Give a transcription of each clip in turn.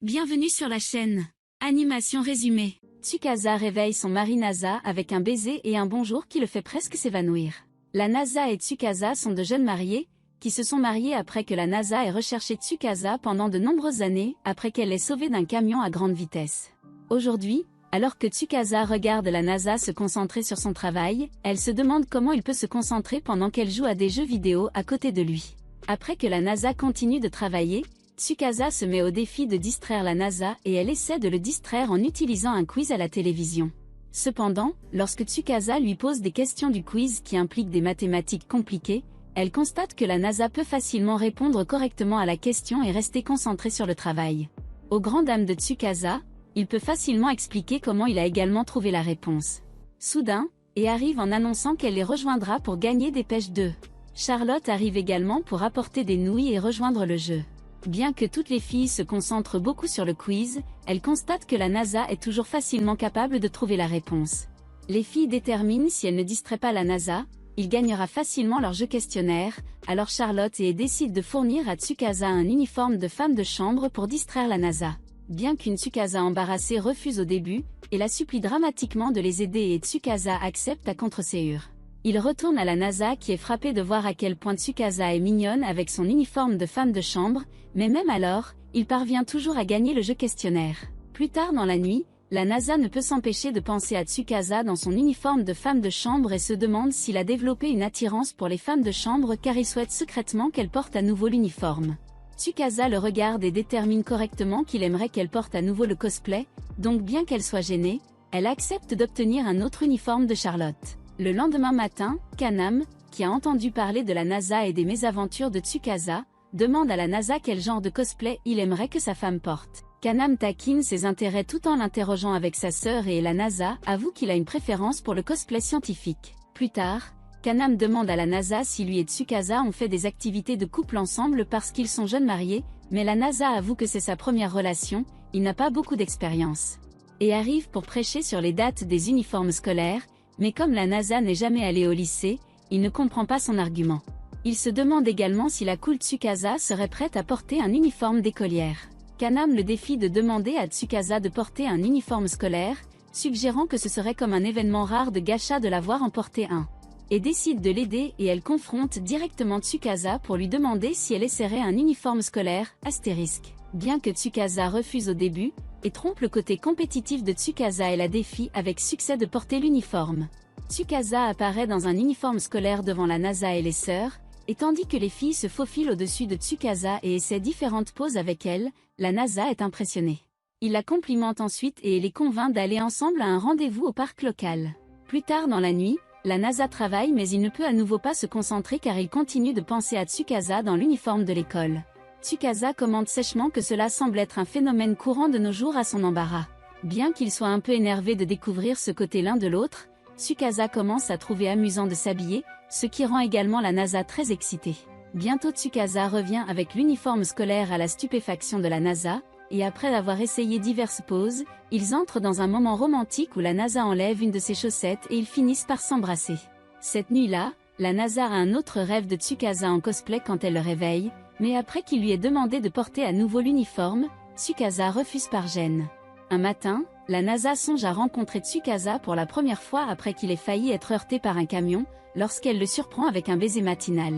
Bienvenue sur la chaîne. Animation résumée. Tsukasa réveille son mari Nasa avec un baiser et un bonjour qui le fait presque s'évanouir. La Nasa et Tsukasa sont de jeunes mariés, qui se sont mariés après que la Nasa ait recherché Tsukasa pendant de nombreuses années, après qu'elle l'ait sauvé d'un camion à grande vitesse. Aujourd'hui, alors que Tsukasa regarde la Nasa se concentrer sur son travail, elle se demande comment il peut se concentrer pendant qu'elle joue à des jeux vidéo à côté de lui. Après que la Nasa continue de travailler, Tsukasa se met au défi de distraire la Nasa et elle essaie de le distraire en utilisant un quiz à la télévision. Cependant, lorsque Tsukasa lui pose des questions du quiz qui impliquent des mathématiques compliquées, elle constate que la Nasa peut facilement répondre correctement à la question et rester concentrée sur le travail. Aux grandes dames de Tsukasa, il peut facilement expliquer comment il a également trouvé la réponse. Soudain, et arrive en annonçant qu'elle les rejoindra pour gagner des pêches 2. Charlotte arrive également pour apporter des nouilles et rejoindre le jeu. Bien que toutes les filles se concentrent beaucoup sur le quiz, elles constatent que la Nasa est toujours facilement capable de trouver la réponse. Les filles déterminent si elle ne distrait pas la Nasa, il gagnera facilement leur jeu questionnaire, alors Charlotte et décide de fournir à Tsukasa un uniforme de femme de chambre pour distraire la Nasa. Bien qu'une Tsukasa embarrassée refuse au début, et la supplie dramatiquement de les aider et Tsukasa accepte à contre-séure. Il retourne à la Nasa qui est frappée de voir à quel point Tsukasa est mignonne avec son uniforme de femme de chambre, mais même alors, il parvient toujours à gagner le jeu questionnaire. Plus tard dans la nuit, la Nasa ne peut s'empêcher de penser à Tsukasa dans son uniforme de femme de chambre et se demande s'il a développé une attirance pour les femmes de chambre car il souhaite secrètement qu'elle porte à nouveau l'uniforme. Tsukasa le regarde et détermine correctement qu'il aimerait qu'elle porte à nouveau le cosplay, donc bien qu'elle soit gênée, elle accepte d'obtenir un autre uniforme de Charlotte. Le lendemain matin, Kanam, qui a entendu parler de la Nasa et des mésaventures de Tsukasa, demande à la Nasa quel genre de cosplay il aimerait que sa femme porte. Kanam taquine ses intérêts tout en l'interrogeant avec sa sœur et la Nasa avoue qu'il a une préférence pour le cosplay scientifique. Plus tard, Kanam demande à la Nasa si lui et Tsukasa ont fait des activités de couple ensemble parce qu'ils sont jeunes mariés, mais la Nasa avoue que c'est sa première relation, il n'a pas beaucoup d'expérience. Et arrive pour prêcher sur les dates des uniformes scolaires, mais comme la Nasa n'est jamais allée au lycée, il ne comprend pas son argument. Il se demande également si la cool Tsukasa serait prête à porter un uniforme d'écolière. Kanam le défie de demander à Tsukasa de porter un uniforme scolaire, suggérant que ce serait comme un événement rare de gacha de l'avoir en porté un. Et décide de l'aider et elle confronte directement Tsukasa pour lui demander si elle essaierait un uniforme scolaire, astérisque. Bien que Tsukasa refuse au début, et trompe le côté compétitif de Tsukasa et la défie avec succès de porter l'uniforme. Tsukasa apparaît dans un uniforme scolaire devant la Nasa et les sœurs, et tandis que les filles se faufilent au-dessus de Tsukasa et essaient différentes poses avec elle, la Nasa est impressionnée. Il la complimente ensuite et les convainc d'aller ensemble à un rendez-vous au parc local. Plus tard dans la nuit, la Nasa travaille mais il ne peut à nouveau pas se concentrer car il continue de penser à Tsukasa dans l'uniforme de l'école. Tsukasa commente sèchement que cela semble être un phénomène courant de nos jours à son embarras. Bien qu'il soit un peu énervé de découvrir ce côté l'un de l'autre, Tsukasa commence à trouver amusant de s'habiller, ce qui rend également la Nasa très excitée. Bientôt Tsukasa revient avec l'uniforme scolaire à la stupéfaction de la Nasa, et après avoir essayé diverses poses, ils entrent dans un moment romantique où la Nasa enlève une de ses chaussettes et ils finissent par s'embrasser. Cette nuit-là, la Nasa a un autre rêve de Tsukasa en cosplay quand elle le réveille, mais après qu'il lui ait demandé de porter à nouveau l'uniforme, Tsukasa refuse par gêne. Un matin, la Nasa songe à rencontrer Tsukasa pour la première fois après qu'il ait failli être heurté par un camion, lorsqu'elle le surprend avec un baiser matinal.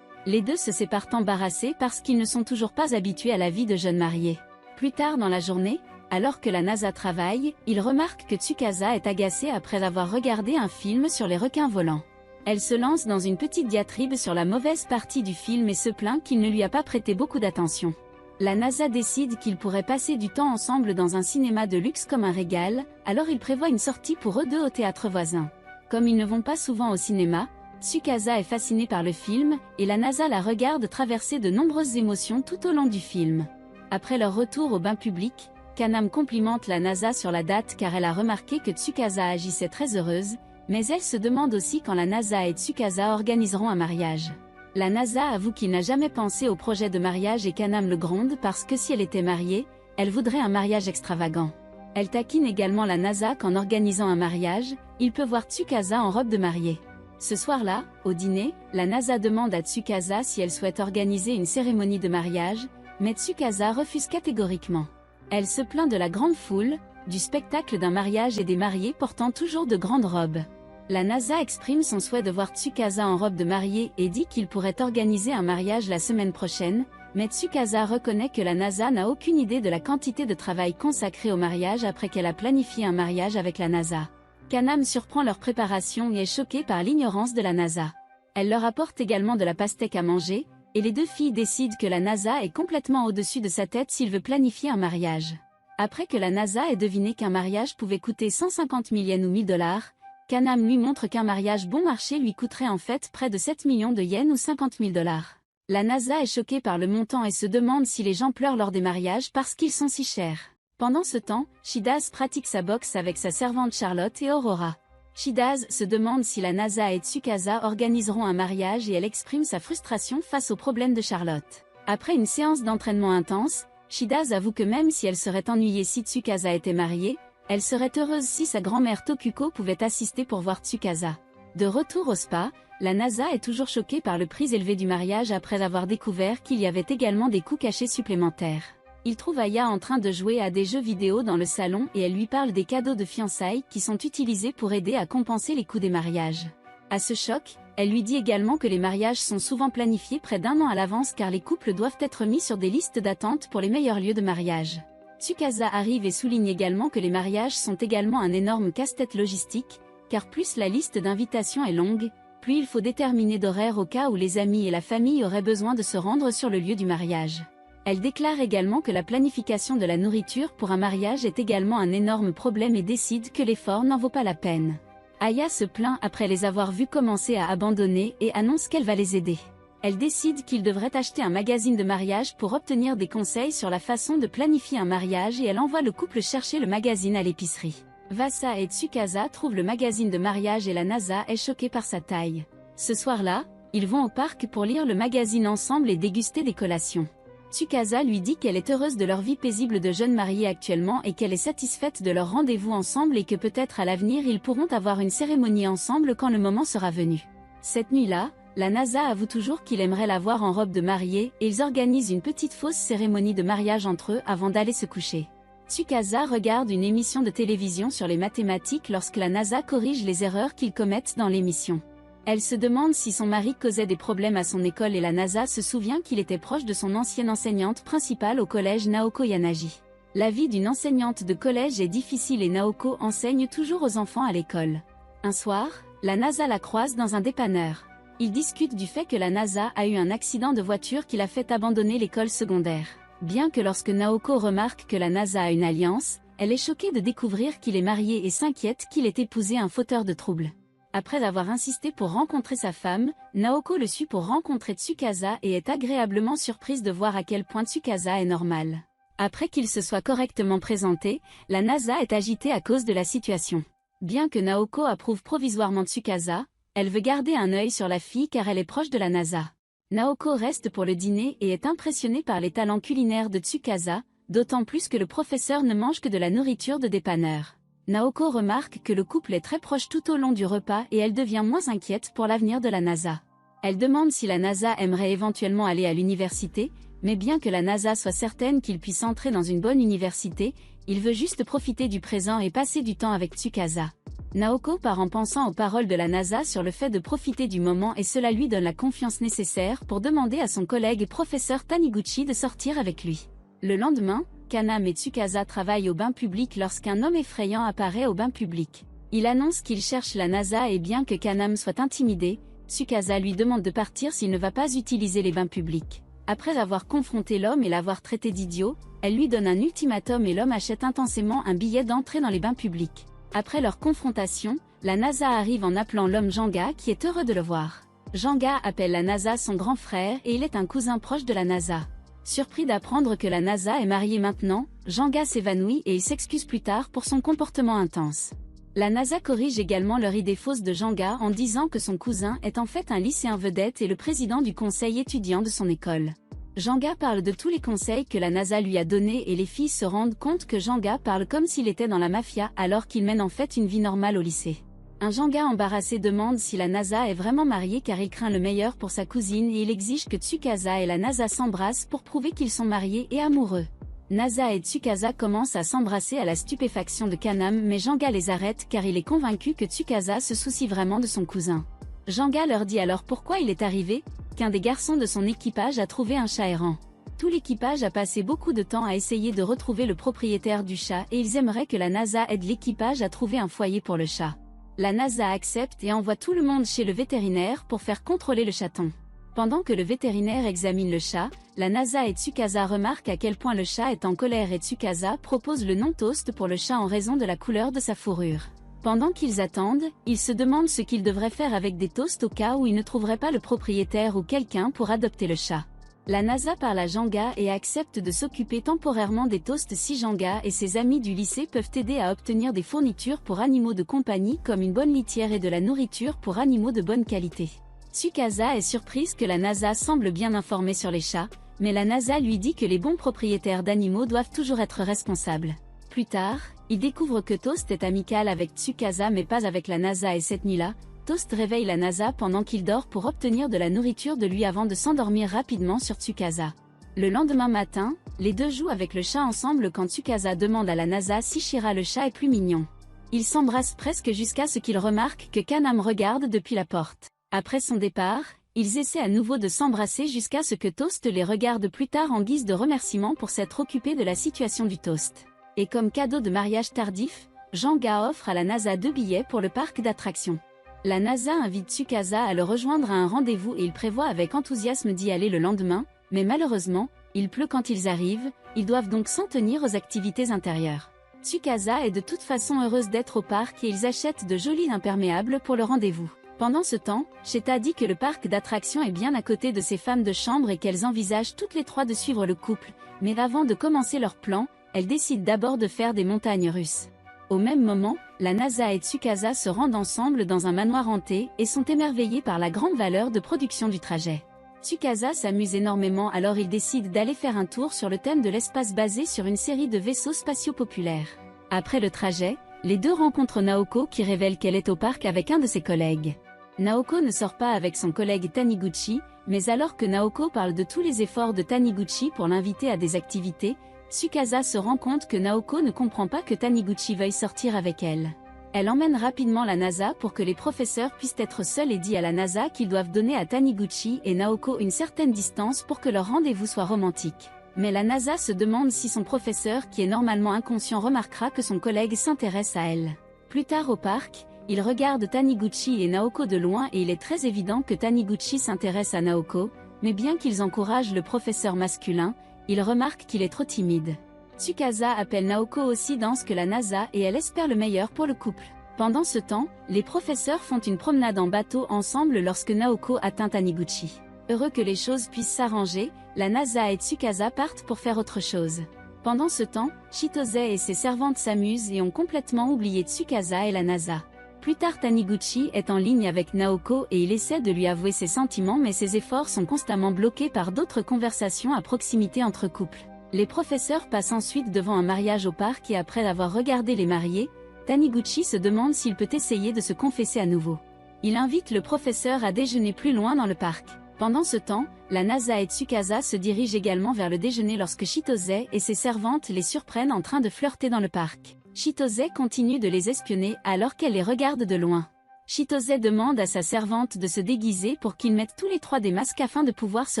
Les deux se séparent embarrassés parce qu'ils ne sont toujours pas habitués à la vie de jeunes mariés. Plus tard dans la journée, alors que la Nasa travaille, il remarque que Tsukasa est agacée après avoir regardé un film sur les requins volants. Elle se lance dans une petite diatribe sur la mauvaise partie du film et se plaint qu'il ne lui a pas prêté beaucoup d'attention. La Nasa décide qu'ils pourraient passer du temps ensemble dans un cinéma de luxe comme un régal, alors il prévoit une sortie pour eux deux au théâtre voisin. Comme ils ne vont pas souvent au cinéma, Tsukasa est fascinée par le film, et la Nasa la regarde traverser de nombreuses émotions tout au long du film. Après leur retour au bain public, Kanam complimente la Nasa sur la date car elle a remarqué que Tsukasa agissait très heureuse, mais elle se demande aussi quand la Nasa et Tsukasa organiseront un mariage. La Nasa avoue qu'il n'a jamais pensé au projet de mariage et Kanam le gronde parce que si elle était mariée, elle voudrait un mariage extravagant. Elle taquine également la Nasa qu'en organisant un mariage, il peut voir Tsukasa en robe de mariée. Ce soir-là, au dîner, la Nasa demande à Tsukasa si elle souhaite organiser une cérémonie de mariage, mais Tsukasa refuse catégoriquement. Elle se plaint de la grande foule, du spectacle d'un mariage et des mariés portant toujours de grandes robes. La NASA exprime son souhait de voir Tsukasa en robe de mariée et dit qu'il pourrait organiser un mariage la semaine prochaine, mais Tsukasa reconnaît que la NASA n'a aucune idée de la quantité de travail consacré au mariage après qu'elle a planifié un mariage avec la NASA. Kanam surprend leur préparation et est choquée par l'ignorance de la NASA. Elle leur apporte également de la pastèque à manger, et les deux filles décident que la NASA est complètement au-dessus de sa tête s'il veut planifier un mariage. Après que la NASA ait deviné qu'un mariage pouvait coûter 150 000 yens ou 1000 $, Kanam lui montre qu'un mariage bon marché lui coûterait en fait près de 7 millions de yens ou 50 000 $. La NASA est choquée par le montant et se demande si les gens pleurent lors des mariages parce qu'ils sont si chers. Pendant ce temps, Shidaz pratique sa boxe avec sa servante Charlotte et Aurora. Shidaz se demande si la NASA et Tsukasa organiseront un mariage et elle exprime sa frustration face aux problèmes de Charlotte. Après une séance d'entraînement intense, Shidaz avoue que même si elle serait ennuyée si Tsukasa était mariée, elle serait heureuse si sa grand-mère Tokuko pouvait assister pour voir Tsukasa. De retour au spa, la NASA est toujours choquée par le prix élevé du mariage après avoir découvert qu'il y avait également des coûts cachés supplémentaires. Il trouve Aya en train de jouer à des jeux vidéo dans le salon et elle lui parle des cadeaux de fiançailles qui sont utilisés pour aider à compenser les coûts des mariages. À ce choc, elle lui dit également que les mariages sont souvent planifiés près d'un an à l'avance car les couples doivent être mis sur des listes d'attente pour les meilleurs lieux de mariage. Tsukasa arrive et souligne également que les mariages sont également un énorme casse-tête logistique, car plus la liste d'invitations est longue, plus il faut déterminer d'horaires au cas où les amis et la famille auraient besoin de se rendre sur le lieu du mariage. Elle déclare également que la planification de la nourriture pour un mariage est également un énorme problème et décide que l'effort n'en vaut pas la peine. Aya se plaint après les avoir vus commencer à abandonner et annonce qu'elle va les aider. Elle décide qu'ils devraient acheter un magazine de mariage pour obtenir des conseils sur la façon de planifier un mariage et elle envoie le couple chercher le magazine à l'épicerie. Vasa et Tsukasa trouvent le magazine de mariage et la NASA est choquée par sa taille. Ce soir-là, ils vont au parc pour lire le magazine ensemble et déguster des collations. Tsukasa lui dit qu'elle est heureuse de leur vie paisible de jeunes mariés actuellement et qu'elle est satisfaite de leur rendez-vous ensemble et que peut-être à l'avenir ils pourront avoir une cérémonie ensemble quand le moment sera venu. Cette nuit-là, la NASA avoue toujours qu'il aimerait la voir en robe de mariée et ils organisent une petite fausse cérémonie de mariage entre eux avant d'aller se coucher. Tsukasa regarde une émission de télévision sur les mathématiques lorsque la NASA corrige les erreurs qu'ils commettent dans l'émission. Elle se demande si son mari causait des problèmes à son école et la NASA se souvient qu'il était proche de son ancienne enseignante principale au collège Naoko Yanagi. La vie d'une enseignante de collège est difficile et Naoko enseigne toujours aux enfants à l'école. Un soir, la NASA la croise dans un dépanneur. Ils discutent du fait que la NASA a eu un accident de voiture qui l'a fait abandonner l'école secondaire. Bien que lorsque Naoko remarque que la NASA a une alliance, elle est choquée de découvrir qu'il est marié et s'inquiète qu'il ait épousé un fauteur de troubles. Après avoir insisté pour rencontrer sa femme, Naoko le suit pour rencontrer Tsukasa et est agréablement surprise de voir à quel point Tsukasa est normal. Après qu'il se soit correctement présenté, la NASA est agitée à cause de la situation. Bien que Naoko approuve provisoirement Tsukasa, elle veut garder un œil sur la fille car elle est proche de la NASA. Naoko reste pour le dîner et est impressionnée par les talents culinaires de Tsukasa, d'autant plus que le professeur ne mange que de la nourriture de dépanneur. Naoko remarque que le couple est très proche tout au long du repas et elle devient moins inquiète pour l'avenir de la NASA. Elle demande si la NASA aimerait éventuellement aller à l'université, mais bien que la NASA soit certaine qu'il puisse entrer dans une bonne université, il veut juste profiter du présent et passer du temps avec Tsukasa. Naoko part en pensant aux paroles de la NASA sur le fait de profiter du moment et cela lui donne la confiance nécessaire pour demander à son collègue et professeur Taniguchi de sortir avec lui. Le lendemain, Kanam et Tsukasa travaillent au bain public lorsqu'un homme effrayant apparaît au bain public. Il annonce qu'il cherche la NASA et bien que Kanam soit intimidé, Tsukasa lui demande de partir s'il ne va pas utiliser les bains publics. Après avoir confronté l'homme et l'avoir traité d'idiot, elle lui donne un ultimatum et l'homme achète intensément un billet d'entrée dans les bains publics. Après leur confrontation, la NASA arrive en appelant l'homme Janga qui est heureux de le voir. Janga appelle la NASA son grand frère et il est un cousin proche de la NASA. Surpris d'apprendre que la NASA est mariée maintenant, Janga s'évanouit et il s'excuse plus tard pour son comportement intense. La NASA corrige également leur idée fausse de Janga en disant que son cousin est en fait un lycéen vedette et le président du conseil étudiant de son école. Janga parle de tous les conseils que la NASA lui a donnés et les filles se rendent compte que Janga parle comme s'il était dans la mafia alors qu'il mène en fait une vie normale au lycée. Un Janga embarrassé demande si la NASA est vraiment mariée car il craint le meilleur pour sa cousine et il exige que Tsukasa et la NASA s'embrassent pour prouver qu'ils sont mariés et amoureux. NASA et Tsukasa commencent à s'embrasser à la stupéfaction de Kaname, mais Janga les arrête car il est convaincu que Tsukasa se soucie vraiment de son cousin. Janga leur dit alors pourquoi il est arrivé, qu'un des garçons de son équipage a trouvé un chat errant. Tout l'équipage a passé beaucoup de temps à essayer de retrouver le propriétaire du chat et ils aimeraient que la NASA aide l'équipage à trouver un foyer pour le chat. La NASA accepte et envoie tout le monde chez le vétérinaire pour faire contrôler le chaton. Pendant que le vétérinaire examine le chat, la NASA et Tsukasa remarquent à quel point le chat est en colère et Tsukasa propose le nom Toast pour le chat en raison de la couleur de sa fourrure. Pendant qu'ils attendent, ils se demandent ce qu'ils devraient faire avec des toasts au cas où ils ne trouveraient pas le propriétaire ou quelqu'un pour adopter le chat. La NASA parle à Janga et accepte de s'occuper temporairement des toasts si Janga et ses amis du lycée peuvent aider à obtenir des fournitures pour animaux de compagnie comme une bonne litière et de la nourriture pour animaux de bonne qualité. Tsukasa est surprise que la NASA semble bien informée sur les chats, mais la NASA lui dit que les bons propriétaires d'animaux doivent toujours être responsables. Plus tard, il découvre que Toast est amical avec Tsukasa mais pas avec la NASA et cette nuit-là, Toast réveille la NASA pendant qu'il dort pour obtenir de la nourriture de lui avant de s'endormir rapidement sur Tsukasa. Le lendemain matin, les deux jouent avec le chat ensemble quand Tsukasa demande à la NASA si Shira le chat est plus mignon. Ils s'embrassent presque jusqu'à ce qu'ils remarquent que Kaname regarde depuis la porte. Après son départ, ils essaient à nouveau de s'embrasser jusqu'à ce que Toast les regarde plus tard en guise de remerciement pour s'être occupé de la situation du toast. Et comme cadeau de mariage tardif, Janga offre à la NASA 2 billets pour le parc d'attractions. La NASA invite Tsukasa à le rejoindre à un rendez-vous et il prévoit avec enthousiasme d'y aller le lendemain, mais malheureusement, il pleut quand ils arrivent, ils doivent donc s'en tenir aux activités intérieures. Tsukasa est de toute façon heureuse d'être au parc et ils achètent de jolis imperméables pour le rendez-vous. Pendant ce temps, Sheta dit que le parc d'attractions est bien à côté de ses femmes de chambre et qu'elles envisagent toutes les trois de suivre le couple, mais avant de commencer leur plan, elles décident d'abord de faire des montagnes russes. Au même moment, la NASA et Tsukasa se rendent ensemble dans un manoir hanté et sont émerveillés par la grande valeur de production du trajet. Tsukasa s'amuse énormément alors il décide d'aller faire un tour sur le thème de l'espace basé sur une série de vaisseaux spatiaux populaires. Après le trajet, les deux rencontrent Naoko qui révèle qu'elle est au parc avec un de ses collègues. Naoko ne sort pas avec son collègue Taniguchi, mais alors que Naoko parle de tous les efforts de Taniguchi pour l'inviter à des activités, Tsukasa se rend compte que Naoko ne comprend pas que Taniguchi veuille sortir avec elle. Elle emmène rapidement la NASA pour que les professeurs puissent être seuls et dit à la NASA qu'ils doivent donner à Taniguchi et Naoko une certaine distance pour que leur rendez-vous soit romantique. Mais la NASA se demande si son professeur qui est normalement inconscient remarquera que son collègue s'intéresse à elle. Plus tard au parc, il regarde Taniguchi et Naoko de loin et il est très évident que Taniguchi s'intéresse à Naoko, mais bien qu'ils encouragent le professeur masculin, il remarque qu'il est trop timide. Tsukasa appelle Naoko aussi danse que la NASA et elle espère le meilleur pour le couple. Pendant ce temps, les professeurs font une promenade en bateau ensemble lorsque Naoko atteint Taniguchi. Heureux que les choses puissent s'arranger, la NASA et Tsukasa partent pour faire autre chose. Pendant ce temps, Chitose et ses servantes s'amusent et ont complètement oublié Tsukasa et la NASA. Plus tard Taniguchi est en ligne avec Naoko et il essaie de lui avouer ses sentiments mais ses efforts sont constamment bloqués par d'autres conversations à proximité entre couples. Les professeurs passent ensuite devant un mariage au parc et après avoir regardé les mariés, Taniguchi se demande s'il peut essayer de se confesser à nouveau. Il invite le professeur à déjeuner plus loin dans le parc. Pendant ce temps, la NASA et Tsukasa se dirigent également vers le déjeuner lorsque Chitose et ses servantes les surprennent en train de flirter dans le parc. Chitose continue de les espionner alors qu'elle les regarde de loin. Chitose demande à sa servante de se déguiser pour qu'ils mettent tous les trois des masques afin de pouvoir se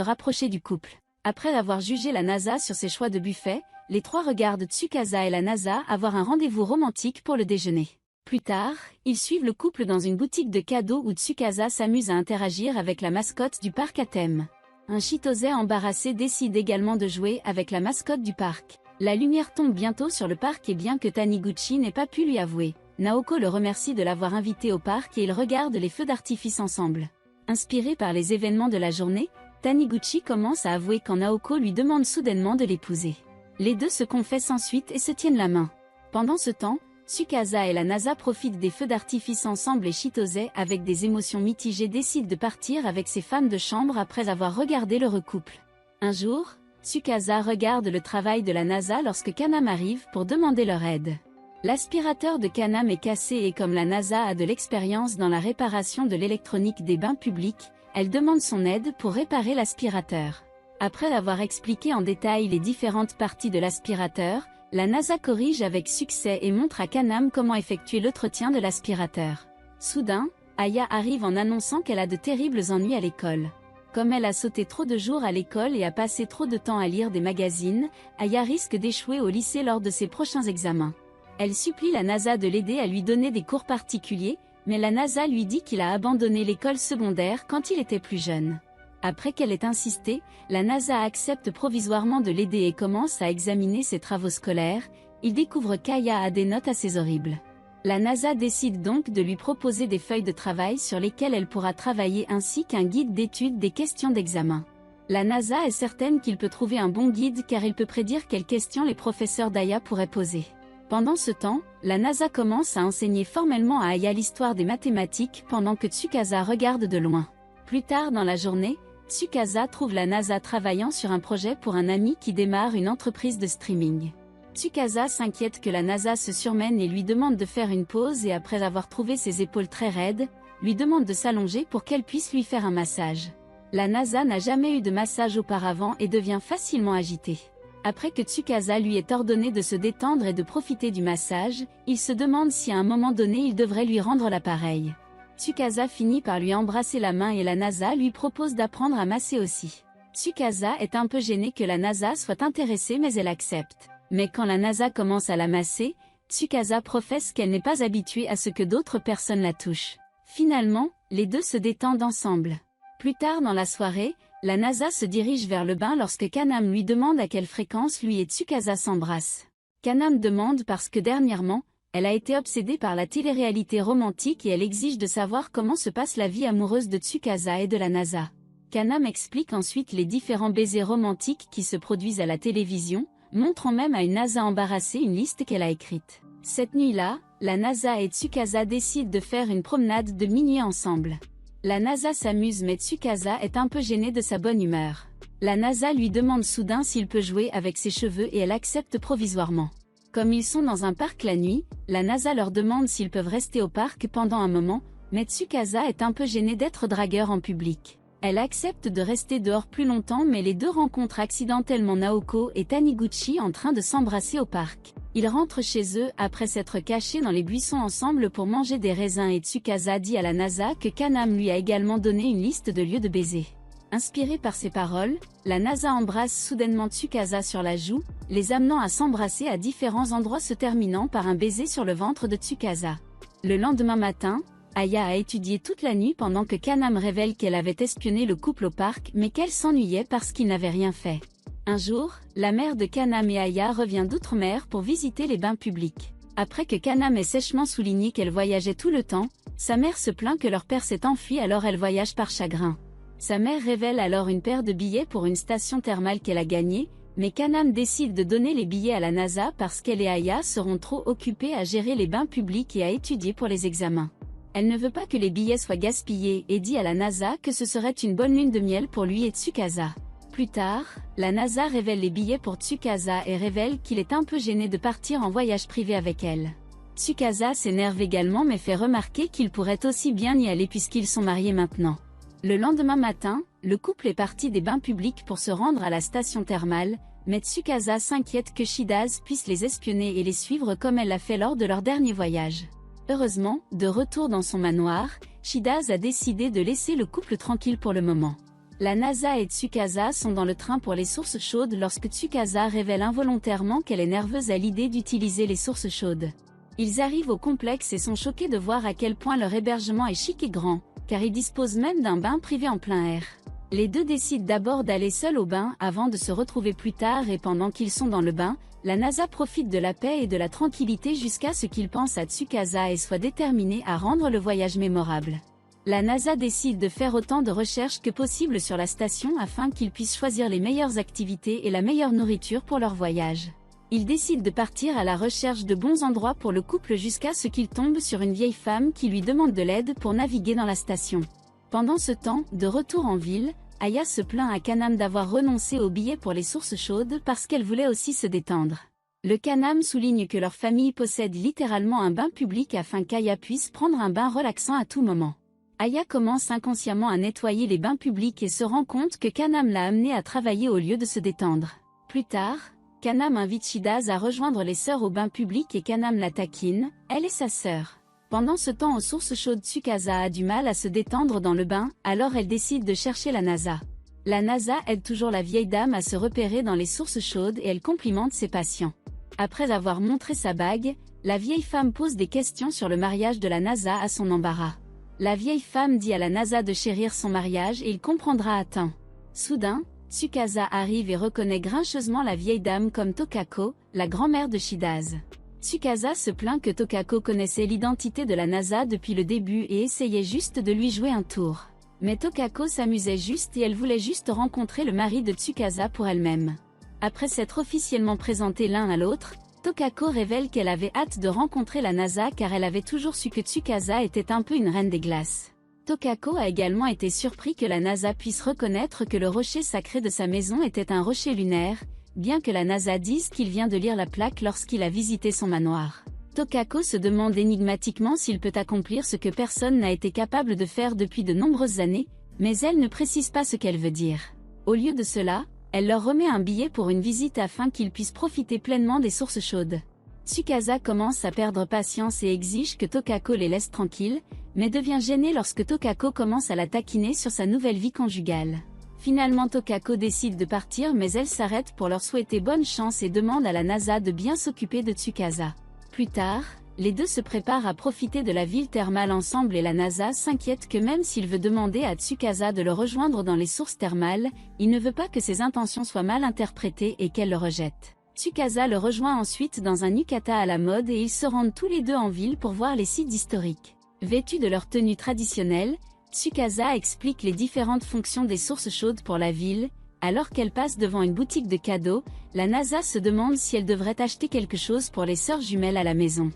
rapprocher du couple. Après avoir jugé la NASA sur ses choix de buffet, les trois regardent Tsukasa et la NASA avoir un rendez-vous romantique pour le déjeuner. Plus tard, ils suivent le couple dans une boutique de cadeaux où Tsukasa s'amuse à interagir avec la mascotte du parc à thème. Un Chitose embarrassé décide également de jouer avec la mascotte du parc. La lumière tombe bientôt sur le parc et bien que Taniguchi n'ait pas pu lui avouer, Naoko le remercie de l'avoir invité au parc et ils regardent les feux d'artifice ensemble. Inspiré par les événements de la journée, Taniguchi commence à avouer quand Naoko lui demande soudainement de l'épouser. Les deux se confessent ensuite et se tiennent la main. Pendant ce temps, Tsukasa et la NASA profitent des feux d'artifice ensemble et Chitose, avec des émotions mitigées, décide de partir avec ses femmes de chambre après avoir regardé l'heureux couple. Un jour, Tsukasa regarde le travail de la NASA lorsque Kaname arrive pour demander leur aide. L'aspirateur de Kaname est cassé et comme la NASA a de l'expérience dans la réparation de l'électronique des bains publics, elle demande son aide pour réparer l'aspirateur. Après avoir expliqué en détail les différentes parties de l'aspirateur, la NASA corrige avec succès et montre à Kanam comment effectuer l'entretien de l'aspirateur. Soudain, Aya arrive en annonçant qu'elle a de terribles ennuis à l'école. Comme elle a sauté trop de jours à l'école et a passé trop de temps à lire des magazines, Aya risque d'échouer au lycée lors de ses prochains examens. Elle supplie la NASA de l'aider à lui donner des cours particuliers, mais la NASA lui dit qu'il a abandonné l'école secondaire quand il était plus jeune. Après qu'elle ait insisté, la NASA accepte provisoirement de l'aider et commence à examiner ses travaux scolaires. Il découvre qu'Aya a des notes assez horribles. La NASA décide donc de lui proposer des feuilles de travail sur lesquelles elle pourra travailler ainsi qu'un guide d'étude des questions d'examen. La NASA est certaine qu'il peut trouver un bon guide car il peut prédire quelles questions les professeurs d'Aya pourraient poser. Pendant ce temps, la NASA commence à enseigner formellement à Aya l'histoire des mathématiques pendant que Tsukasa regarde de loin. Plus tard dans la journée, Tsukasa trouve la NASA travaillant sur un projet pour un ami qui démarre une entreprise de streaming. Tsukasa s'inquiète que la NASA se surmène et lui demande de faire une pause et après avoir trouvé ses épaules très raides, lui demande de s'allonger pour qu'elle puisse lui faire un massage. La NASA n'a jamais eu de massage auparavant et devient facilement agitée. Après que Tsukasa lui ait ordonné de se détendre et de profiter du massage, il se demande si à un moment donné il devrait lui rendre l'appareil. Tsukasa finit par lui embrasser la main et la NASA lui propose d'apprendre à masser aussi. Tsukasa est un peu gênée que la NASA soit intéressée mais elle accepte. Mais quand la NASA commence à la masser, Tsukasa professe qu'elle n'est pas habituée à ce que d'autres personnes la touchent. Finalement, les deux se détendent ensemble. Plus tard dans la soirée, la NASA se dirige vers le bain lorsque Kanam lui demande à quelle fréquence lui et Tsukasa s'embrassent. Kanam demande parce que dernièrement, elle a été obsédée par la télé-réalité romantique et elle exige de savoir comment se passe la vie amoureuse de Tsukasa et de la NASA. Kanam explique ensuite les différents baisers romantiques qui se produisent à la télévision, montrant même à une NASA embarrassée une liste qu'elle a écrite. Cette nuit-là, la NASA et Tsukasa décident de faire une promenade de minuit ensemble. La NASA s'amuse mais Tsukasa est un peu gênée de sa bonne humeur. La NASA lui demande soudain s'il peut jouer avec ses cheveux et elle accepte provisoirement. Comme ils sont dans un parc la nuit, la NASA leur demande s'ils peuvent rester au parc pendant un moment, mais Tsukasa est un peu gênée d'être dragueur en public. Elle accepte de rester dehors plus longtemps mais les deux rencontrent accidentellement Naoko et Taniguchi en train de s'embrasser au parc. Ils rentrent chez eux après s'être cachés dans les buissons ensemble pour manger des raisins et Tsukasa dit à la NASA que Kanam lui a également donné une liste de lieux de baiser. Inspirée par ces paroles, la NASA embrasse soudainement Tsukasa sur la joue, les amenant à s'embrasser à différents endroits se terminant par un baiser sur le ventre de Tsukasa. Le lendemain matin, Aya a étudié toute la nuit pendant que Kanam révèle qu'elle avait espionné le couple au parc mais qu'elle s'ennuyait parce qu'ils n'avaient rien fait. Un jour, la mère de Kanam et Aya revient d'outre-mer pour visiter les bains publics. Après que Kanam ait sèchement souligné qu'elle voyageait tout le temps, sa mère se plaint que leur père s'est enfui alors elle voyage par chagrin. Sa mère révèle alors une paire de billets pour une station thermale qu'elle a gagnée, mais Kanam décide de donner les billets à la NASA parce qu'elle et Aya seront trop occupées à gérer les bains publics et à étudier pour les examens. Elle ne veut pas que les billets soient gaspillés et dit à la NASA que ce serait une bonne lune de miel pour lui et Tsukasa. Plus tard, la NASA révèle les billets pour Tsukasa et révèle qu'il est un peu gêné de partir en voyage privé avec elle. Tsukasa s'énerve également mais fait remarquer qu'il pourrait aussi bien y aller puisqu'ils sont mariés maintenant. Le lendemain matin, le couple est parti des bains publics pour se rendre à la station thermale, mais Tsukasa s'inquiète que Shidaz puisse les espionner et les suivre comme elle l'a fait lors de leur dernier voyage. Heureusement, de retour dans son manoir, Shidaz a décidé de laisser le couple tranquille pour le moment. La NASA et Tsukasa sont dans le train pour les sources chaudes lorsque Tsukasa révèle involontairement qu'elle est nerveuse à l'idée d'utiliser les sources chaudes. Ils arrivent au complexe et sont choqués de voir à quel point leur hébergement est chic et grand, car ils disposent même d'un bain privé en plein air. Les deux décident d'abord d'aller seuls au bain avant de se retrouver plus tard et pendant qu'ils sont dans le bain, la NASA profite de la paix et de la tranquillité jusqu'à ce qu'ils pensent à Tsukasa et soient déterminés à rendre le voyage mémorable. La NASA décide de faire autant de recherches que possible sur la station afin qu'ils puissent choisir les meilleures activités et la meilleure nourriture pour leur voyage. Ils décident de partir à la recherche de bons endroits pour le couple jusqu'à ce qu'ils tombent sur une vieille femme qui lui demande de l'aide pour naviguer dans la station. Pendant ce temps, de retour en ville, Aya se plaint à Kanam d'avoir renoncé aux billets pour les sources chaudes parce qu'elle voulait aussi se détendre. Le Kanam souligne que leur famille possède littéralement un bain public afin qu'Aya puisse prendre un bain relaxant à tout moment. Aya commence inconsciemment à nettoyer les bains publics et se rend compte que Kanam l'a amenée à travailler au lieu de se détendre. Plus tard, Kanam invite Shidaz à rejoindre les sœurs au bain public et Kanam la taquine, elle est sa sœur. Pendant ce temps aux sources chaudes, Tsukasa a du mal à se détendre dans le bain, alors elle décide de chercher la Nasa. La Nasa aide toujours la vieille dame à se repérer dans les sources chaudes et elle complimente ses patients. Après avoir montré sa bague, la vieille femme pose des questions sur le mariage de la Nasa à son embarras. La vieille femme dit à la Nasa de chérir son mariage et il comprendra à temps. Soudain, Tsukasa arrive et reconnaît grincheusement la vieille dame comme Tokako, la grand-mère de Shidaz. Tsukasa se plaint que Tokako connaissait l'identité de la Nasa depuis le début et essayait juste de lui jouer un tour. Mais Tokako s'amusait juste et elle voulait juste rencontrer le mari de Tsukasa pour elle-même. Après s'être officiellement présentés l'un à l'autre, Tokako révèle qu'elle avait hâte de rencontrer la Nasa car elle avait toujours su que Tsukasa était un peu une reine des glaces. Tokako a également été surpris que la Nasa puisse reconnaître que le rocher sacré de sa maison était un rocher lunaire, bien que la Nasa dise qu'il vient de lire la plaque lorsqu'il a visité son manoir. Tokako se demande énigmatiquement s'il peut accomplir ce que personne n'a été capable de faire depuis de nombreuses années, mais elle ne précise pas ce qu'elle veut dire. Au lieu de cela, elle leur remet un billet pour une visite afin qu'ils puissent profiter pleinement des sources chaudes. Tsukasa commence à perdre patience et exige que Tokako les laisse tranquilles, mais devient gênée lorsque Tokako commence à la taquiner sur sa nouvelle vie conjugale. Finalement Tokako décide de partir mais elle s'arrête pour leur souhaiter bonne chance et demande à la Nasa de bien s'occuper de Tsukasa. Plus tard, les deux se préparent à profiter de la ville thermale ensemble et la Nasa s'inquiète que même s'il veut demander à Tsukasa de le rejoindre dans les sources thermales, il ne veut pas que ses intentions soient mal interprétées et qu'elle le rejette. Tsukasa le rejoint ensuite dans un yukata à la mode et ils se rendent tous les deux en ville pour voir les sites historiques. Vêtus de leur tenue traditionnelle, Tsukasa explique les différentes fonctions des sources chaudes pour la ville. Alors qu'elle passe devant une boutique de cadeaux, la Nasa se demande si elle devrait acheter quelque chose pour les sœurs jumelles à la maison.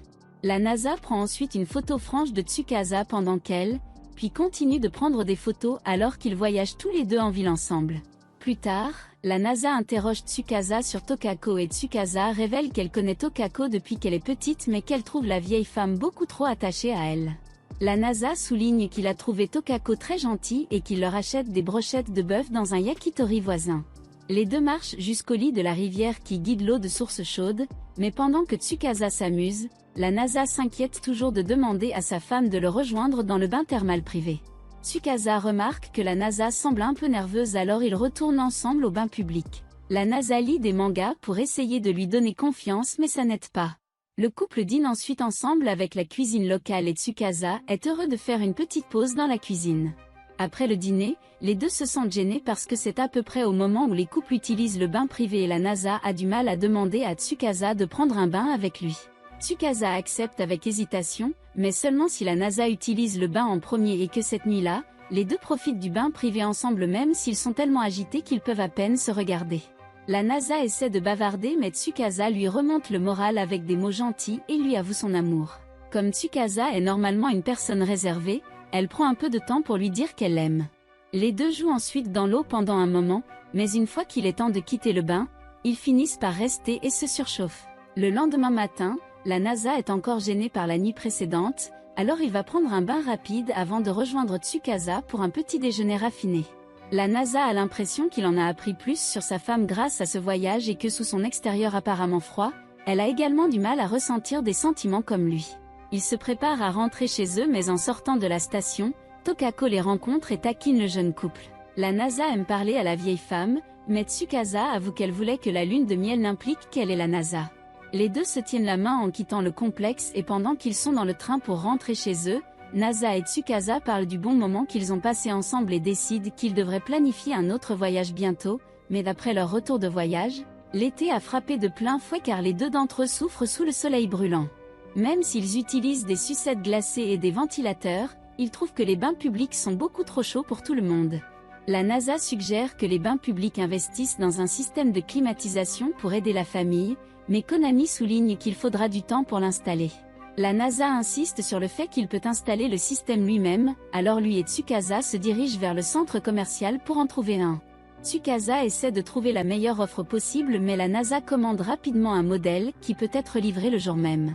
La Nasa prend ensuite une photo franche de Tsukasa pendant qu'elle, puis continue de prendre des photos alors qu'ils voyagent tous les deux en ville ensemble. Plus tard, la Nasa interroge Tsukasa sur Tokako et Tsukasa révèle qu'elle connaît Tokako depuis qu'elle est petite mais qu'elle trouve la vieille femme beaucoup trop attachée à elle. La Nasa souligne qu'il a trouvé Tokako très gentil et qu'il leur achète des brochettes de bœuf dans un yakitori voisin. Les deux marchent jusqu'au lit de la rivière qui guide l'eau de source chaude, mais pendant que Tsukasa s'amuse, la Nasa s'inquiète toujours de demander à sa femme de le rejoindre dans le bain thermal privé. Tsukasa remarque que la Nasa semble un peu nerveuse alors ils retournent ensemble au bain public. La Nasa lit des mangas pour essayer de lui donner confiance mais ça n'aide pas. Le couple dîne ensuite ensemble avec la cuisine locale et Tsukasa est heureux de faire une petite pause dans la cuisine. Après le dîner, les deux se sentent gênés parce que c'est à peu près au moment où les couples utilisent le bain privé et la Nasa a du mal à demander à Tsukasa de prendre un bain avec lui. Tsukasa accepte avec hésitation, mais seulement si la Nasa utilise le bain en premier et que cette nuit-là, les deux profitent du bain privé ensemble même s'ils sont tellement agités qu'ils peuvent à peine se regarder. La Nasa essaie de bavarder mais Tsukasa lui remonte le moral avec des mots gentils et lui avoue son amour. Comme Tsukasa est normalement une personne réservée, elle prend un peu de temps pour lui dire qu'elle l'aime. Les deux jouent ensuite dans l'eau pendant un moment, mais une fois qu'il est temps de quitter le bain, ils finissent par rester et se surchauffent. Le lendemain matin, la Nasa est encore gênée par la nuit précédente, alors il va prendre un bain rapide avant de rejoindre Tsukasa pour un petit déjeuner raffiné. La Nasa a l'impression qu'il en a appris plus sur sa femme grâce à ce voyage et que sous son extérieur apparemment froid, elle a également du mal à ressentir des sentiments comme lui. Ils se préparent à rentrer chez eux mais en sortant de la station, Tokako les rencontre et taquine le jeune couple. La Nasa aime parler à la vieille femme, mais Tsukasa avoue qu'elle voulait que la lune de miel n'implique qu'elle et la Nasa. Les deux se tiennent la main en quittant le complexe et pendant qu'ils sont dans le train pour rentrer chez eux, Nasa et Tsukasa parlent du bon moment qu'ils ont passé ensemble et décident qu'ils devraient planifier un autre voyage bientôt, mais d'après leur retour de voyage, l'été a frappé de plein fouet car les deux d'entre eux souffrent sous le soleil brûlant. Même s'ils utilisent des sucettes glacées et des ventilateurs, ils trouvent que les bains publics sont beaucoup trop chauds pour tout le monde. La Nasa suggère que les bains publics investissent dans un système de climatisation pour aider la famille, mais Konami souligne qu'il faudra du temps pour l'installer. La Nasa insiste sur le fait qu'il peut installer le système lui-même, alors lui et Tsukasa se dirigent vers le centre commercial pour en trouver un. Tsukasa essaie de trouver la meilleure offre possible mais la Nasa commande rapidement un modèle qui peut être livré le jour même.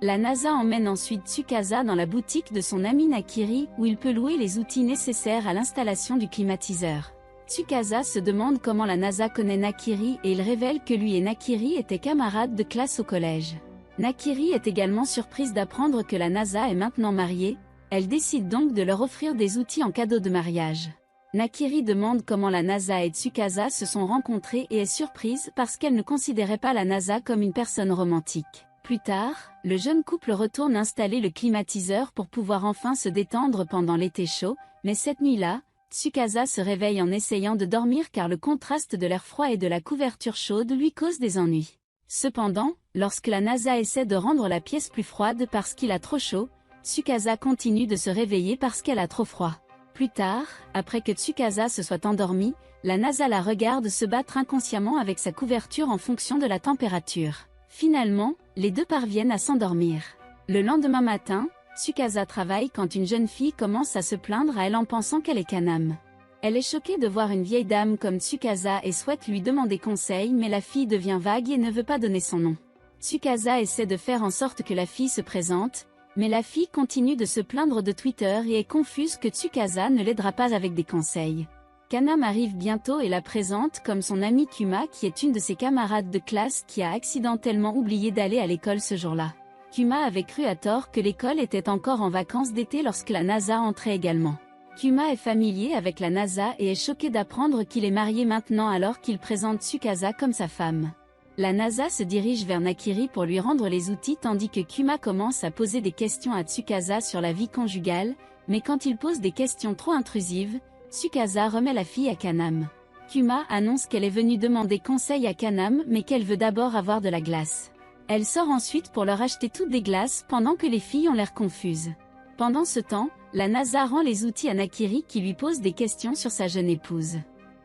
La NASA emmène ensuite Tsukasa dans la boutique de son ami Nakiri où il peut louer les outils nécessaires à l'installation du climatiseur. Tsukasa se demande comment la NASA connaît Nakiri et il révèle que lui et Nakiri étaient camarades de classe au collège. Nakiri est également surprise d'apprendre que la NASA est maintenant mariée, elle décide donc de leur offrir des outils en cadeau de mariage. Nakiri demande comment la NASA et Tsukasa se sont rencontrés et est surprise parce qu'elle ne considérait pas la NASA comme une personne romantique. Plus tard, le jeune couple retourne installer le climatiseur pour pouvoir enfin se détendre pendant l'été chaud, mais cette nuit-là, Tsukasa se réveille en essayant de dormir car le contraste de l'air froid et de la couverture chaude lui cause des ennuis. Cependant, lorsque la NASA essaie de rendre la pièce plus froide parce qu'il a trop chaud, Tsukasa continue de se réveiller parce qu'elle a trop froid. Plus tard, après que Tsukasa se soit endormie, la NASA la regarde se battre inconsciemment avec sa couverture en fonction de la température. Finalement, les deux parviennent à s'endormir. Le lendemain matin, Tsukasa travaille quand une jeune fille commence à se plaindre à elle en pensant qu'elle est Kaname. Elle est choquée de voir une vieille dame comme Tsukasa et souhaite lui demander conseil mais la fille devient vague et ne veut pas donner son nom. Tsukasa essaie de faire en sorte que la fille se présente, mais la fille continue de se plaindre de Twitter et est confuse que Tsukasa ne l'aidera pas avec des conseils. Kaname arrive bientôt et la présente comme son amie Kuma qui est une de ses camarades de classe qui a accidentellement oublié d'aller à l'école ce jour-là. Kuma avait cru à tort que l'école était encore en vacances d'été lorsque la NASA entrait également. Kuma est familier avec la NASA et est choqué d'apprendre qu'il est marié maintenant alors qu'il présente Tsukasa comme sa femme. La NASA se dirige vers Nakiri pour lui rendre les outils tandis que Kuma commence à poser des questions à Tsukasa sur la vie conjugale, mais quand il pose des questions trop intrusives, Tsukasa remet la fille à Kaname. Kuma annonce qu'elle est venue demander conseil à Kaname mais qu'elle veut d'abord avoir de la glace. Elle sort ensuite pour leur acheter toutes des glaces pendant que les filles ont l'air confuses. Pendant ce temps, la NASA rend les outils à Nakiri qui lui pose des questions sur sa jeune épouse.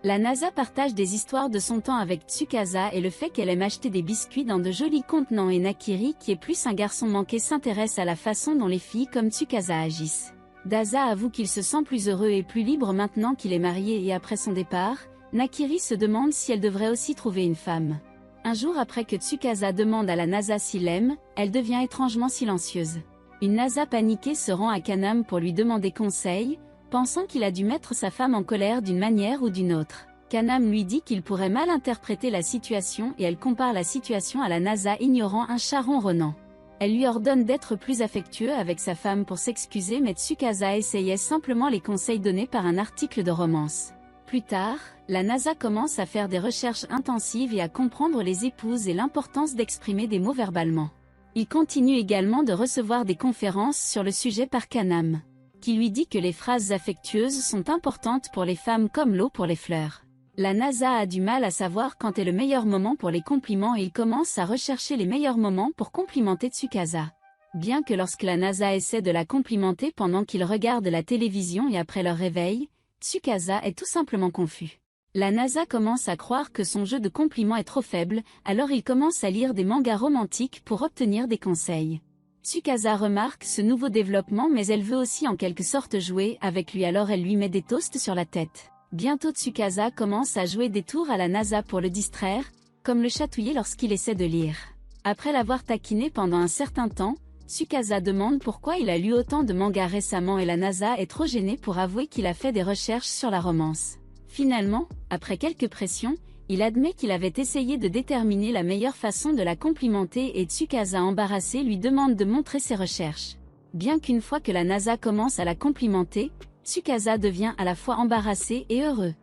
La NASA partage des histoires de son temps avec Tsukasa et le fait qu'elle aime acheter des biscuits dans de jolis contenants et Nakiri qui est plus un garçon manqué s'intéresse à la façon dont les filles comme Tsukasa agissent. Dasa avoue qu'il se sent plus heureux et plus libre maintenant qu'il est marié et après son départ, Nakiri se demande si elle devrait aussi trouver une femme. Un jour après que Tsukasa demande à la NASA s'il l'aime, elle devient étrangement silencieuse. Une NASA paniquée se rend à Kaname pour lui demander conseil, pensant qu'il a dû mettre sa femme en colère d'une manière ou d'une autre. Kaname lui dit qu'il pourrait mal interpréter la situation et elle compare la situation à la NASA ignorant un chat ronronnant. Elle lui ordonne d'être plus affectueux avec sa femme pour s'excuser mais Tsukasa essayait simplement les conseils donnés par un article de romance. Plus tard, la NASA commence à faire des recherches intensives et à comprendre les épouses et l'importance d'exprimer des mots verbalement. Il continue également de recevoir des conférences sur le sujet par Kaname, qui lui dit que les phrases affectueuses sont importantes pour les femmes comme l'eau pour les fleurs. La NASA a du mal à savoir quand est le meilleur moment pour les compliments et il commence à rechercher les meilleurs moments pour complimenter Tsukasa. Bien que lorsque la NASA essaie de la complimenter pendant qu'ils regardent la télévision et après leur réveil, Tsukasa est tout simplement confus. La NASA commence à croire que son jeu de compliments est trop faible, alors il commence à lire des mangas romantiques pour obtenir des conseils. Tsukasa remarque ce nouveau développement mais elle veut aussi en quelque sorte jouer avec lui alors elle lui met des toasts sur la tête. Bientôt Tsukasa commence à jouer des tours à la NASA pour le distraire, comme le chatouiller lorsqu'il essaie de lire. Après l'avoir taquiné pendant un certain temps, Tsukasa demande pourquoi il a lu autant de mangas récemment et la NASA est trop gênée pour avouer qu'il a fait des recherches sur la romance. Finalement, après quelques pressions, il admet qu'il avait essayé de déterminer la meilleure façon de la complimenter et Tsukasa embarrassé lui demande de montrer ses recherches. Bien qu'une fois que la NASA commence à la complimenter, Tsukasa devient à la fois embarrassé et heureux.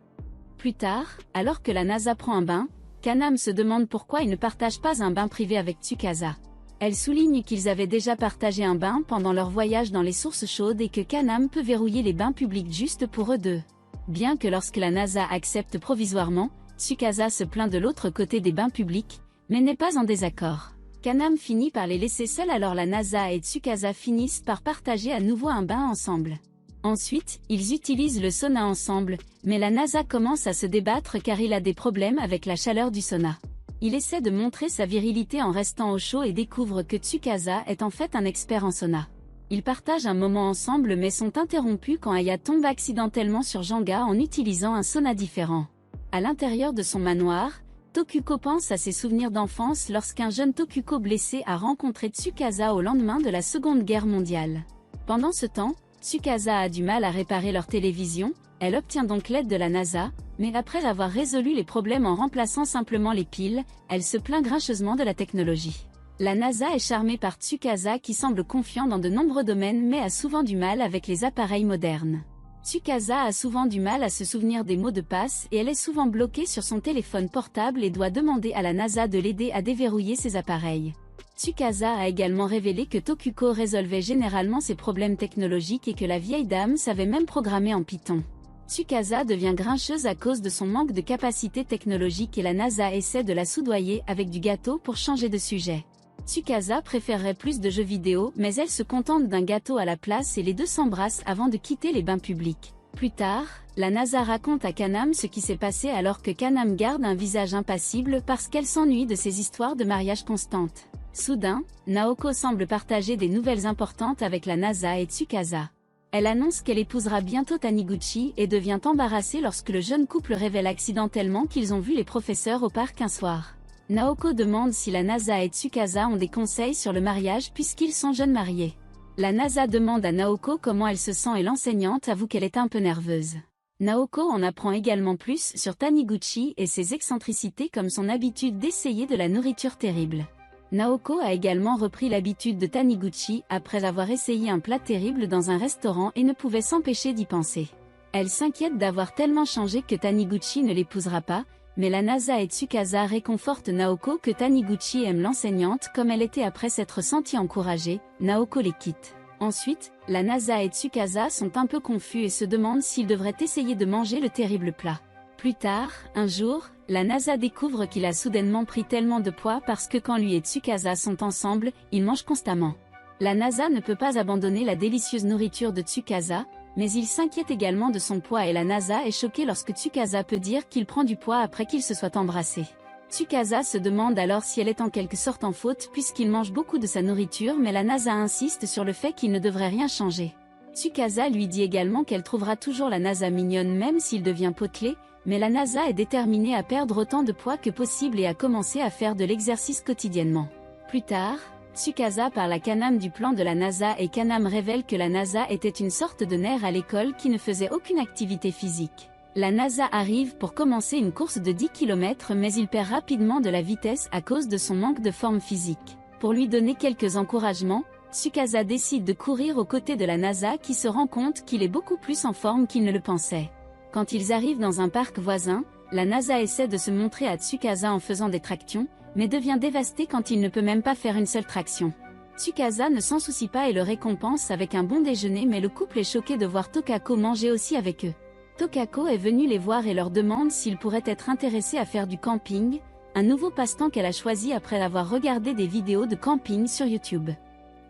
Plus tard, alors que la NASA prend un bain, Kaname se demande pourquoi il ne partage pas un bain privé avec Tsukasa. Elle souligne qu'ils avaient déjà partagé un bain pendant leur voyage dans les sources chaudes et que Kaname peut verrouiller les bains publics juste pour eux deux. Bien que lorsque la NASA accepte provisoirement, Tsukasa se plaint de l'autre côté des bains publics, mais n'est pas en désaccord. Kaname finit par les laisser seuls alors la NASA et Tsukasa finissent par partager à nouveau un bain ensemble. Ensuite, ils utilisent le sauna ensemble, mais la NASA commence à se débattre car il a des problèmes avec la chaleur du sauna. Il essaie de montrer sa virilité en restant au chaud et découvre que Tsukasa est en fait un expert en sauna. Ils partagent un moment ensemble mais sont interrompus quand Aya tombe accidentellement sur Janga en utilisant un sauna différent. À l'intérieur de son manoir, Tokuko pense à ses souvenirs d'enfance lorsqu'un jeune Tokuko blessé a rencontré Tsukasa au lendemain de la Seconde Guerre mondiale. Pendant ce temps, Tsukasa a du mal à réparer leur télévision, elle obtient donc l'aide de la NASA, mais après avoir résolu les problèmes en remplaçant simplement les piles, elle se plaint grincheusement de la technologie. La NASA est charmée par Tsukasa qui semble confiant dans de nombreux domaines mais a souvent du mal avec les appareils modernes. Tsukasa a souvent du mal à se souvenir des mots de passe et elle est souvent bloquée sur son téléphone portable et doit demander à la NASA de l'aider à déverrouiller ses appareils. Tsukasa a également révélé que Tokuko résolvait généralement ses problèmes technologiques et que la vieille dame savait même programmer en Python. Tsukasa devient grincheuse à cause de son manque de capacité technologique et la NASA essaie de la soudoyer avec du gâteau pour changer de sujet. Tsukasa préférerait plus de jeux vidéo mais elle se contente d'un gâteau à la place et les deux s'embrassent avant de quitter les bains publics. Plus tard, la NASA raconte à Kaname ce qui s'est passé alors que Kaname garde un visage impassible parce qu'elle s'ennuie de ses histoires de mariage constantes. Soudain, Naoko semble partager des nouvelles importantes avec la NASA et Tsukasa. Elle annonce qu'elle épousera bientôt Taniguchi et devient embarrassée lorsque le jeune couple révèle accidentellement qu'ils ont vu les professeurs au parc un soir. Naoko demande si la NASA et Tsukasa ont des conseils sur le mariage puisqu'ils sont jeunes mariés. La NASA demande à Naoko comment elle se sent et l'enseignante avoue qu'elle est un peu nerveuse. Naoko en apprend également plus sur Taniguchi et ses excentricités comme son habitude d'essayer de la nourriture terrible. Naoko a également repris l'habitude de Taniguchi après avoir essayé un plat terrible dans un restaurant et ne pouvait s'empêcher d'y penser. Elle s'inquiète d'avoir tellement changé que Taniguchi ne l'épousera pas, mais la NASA et Tsukasa réconfortent Naoko que Taniguchi aime l'enseignante comme elle était après s'être sentie encouragée. Naoko les quitte. Ensuite, la NASA et Tsukasa sont un peu confus et se demandent s'ils devraient essayer de manger le terrible plat. Plus tard, un jour, la NASA découvre qu'il a soudainement pris tellement de poids parce que quand lui et Tsukasa sont ensemble, ils mangent constamment. La NASA ne peut pas abandonner la délicieuse nourriture de Tsukasa, mais il s'inquiète également de son poids et la NASA est choquée lorsque Tsukasa peut dire qu'il prend du poids après qu'ils se soient embrassés. Tsukasa se demande alors si elle est en quelque sorte en faute puisqu'il mange beaucoup de sa nourriture mais la NASA insiste sur le fait qu'il ne devrait rien changer. Tsukasa lui dit également qu'elle trouvera toujours la NASA mignonne même s'il devient potelé, mais la NASA est déterminée à perdre autant de poids que possible et à commencer à faire de l'exercice quotidiennement. Plus tard, Tsukasa parle à Kaname du plan de la NASA et Kaname révèle que la NASA était une sorte de nerf à l'école qui ne faisait aucune activité physique. La NASA arrive pour commencer une course de 10 km mais il perd rapidement de la vitesse à cause de son manque de forme physique. Pour lui donner quelques encouragements, Tsukasa décide de courir aux côtés de la NASA qui se rend compte qu'il est beaucoup plus en forme qu'il ne le pensait. Quand ils arrivent dans un parc voisin, la NASA essaie de se montrer à Tsukasa en faisant des tractions, mais devient dévastée quand il ne peut même pas faire une seule traction. Tsukasa ne s'en soucie pas et le récompense avec un bon déjeuner mais le couple est choqué de voir Tokako manger aussi avec eux. Tokako est venue les voir et leur demande s'ils pourraient être intéressés à faire du camping, un nouveau passe-temps qu'elle a choisi après avoir regardé des vidéos de camping sur YouTube.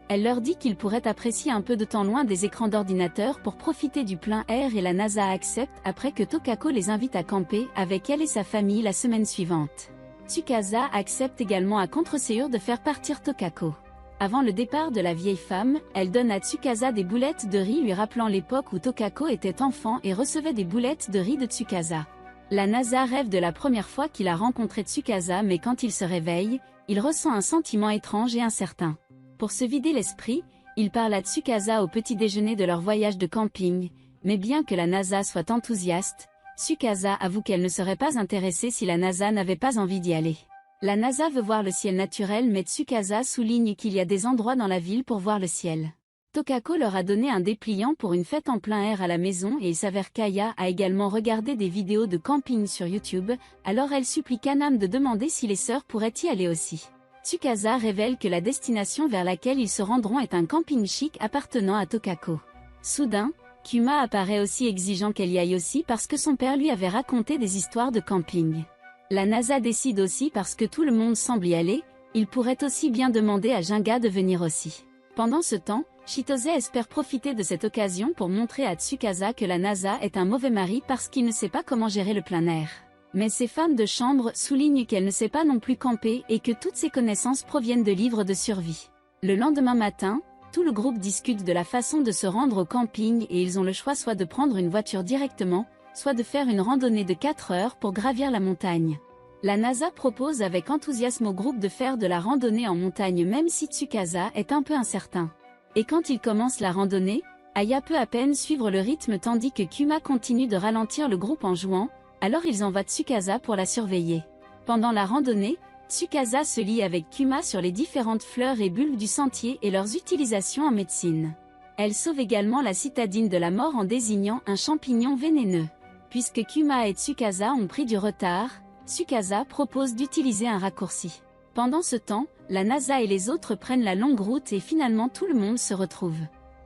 Elle leur dit qu'ils pourraient apprécier un peu de temps loin des écrans d'ordinateur pour profiter du plein air et la NASA accepte après que Tokako les invite à camper avec elle et sa famille la semaine suivante. Tsukasa accepte également à contre-séance de faire partir Tokako. Avant le départ de la vieille femme, elle donne à Tsukasa des boulettes de riz lui rappelant l'époque où Tokako était enfant et recevait des boulettes de riz de Tsukasa. La NASA rêve de la première fois qu'il a rencontré Tsukasa mais quand il se réveille, il ressent un sentiment étrange et incertain. Pour se vider l'esprit, il parle à Tsukasa au petit déjeuner de leur voyage de camping, mais bien que la NASA soit enthousiaste, Tsukasa avoue qu'elle ne serait pas intéressée si la NASA n'avait pas envie d'y aller. La NASA veut voir le ciel naturel mais Tsukasa souligne qu'il y a des endroits dans la ville pour voir le ciel. Tokako leur a donné un dépliant pour une fête en plein air à la maison et il s'avère qu'Aya a également regardé des vidéos de camping sur YouTube, alors elle supplie Kaname de demander si les sœurs pourraient y aller aussi. Tsukasa révèle que la destination vers laquelle ils se rendront est un camping chic appartenant à Tokako. Soudain, Kuma apparaît aussi exigeant qu'elle y aille aussi parce que son père lui avait raconté des histoires de camping. La NASA décide aussi parce que tout le monde semble y aller, il pourrait aussi bien demander à Jinga de venir aussi. Pendant ce temps, Chitose espère profiter de cette occasion pour montrer à Tsukasa que la NASA est un mauvais mari parce qu'il ne sait pas comment gérer le plein air. Mais ses femmes de chambre soulignent qu'elle ne sait pas non plus camper et que toutes ses connaissances proviennent de livres de survie. Le lendemain matin, tout le groupe discute de la façon de se rendre au camping et ils ont le choix soit de prendre une voiture directement, soit de faire une randonnée de 4 heures pour gravir la montagne. La NASA propose avec enthousiasme au groupe de faire de la randonnée en montagne même si Tsukasa est un peu incertain. Et quand il commence la randonnée, Aya peut à peine suivre le rythme tandis que Kuma continue de ralentir le groupe en jouant, alors ils envoient Tsukasa pour la surveiller. Pendant la randonnée, Tsukasa se lie avec Kuma sur les différentes fleurs et bulbes du sentier et leurs utilisations en médecine. Elle sauve également la citadine de la mort en désignant un champignon vénéneux. Puisque Kuma et Tsukasa ont pris du retard, Tsukasa propose d'utiliser un raccourci. Pendant ce temps, la NASA et les autres prennent la longue route et finalement tout le monde se retrouve.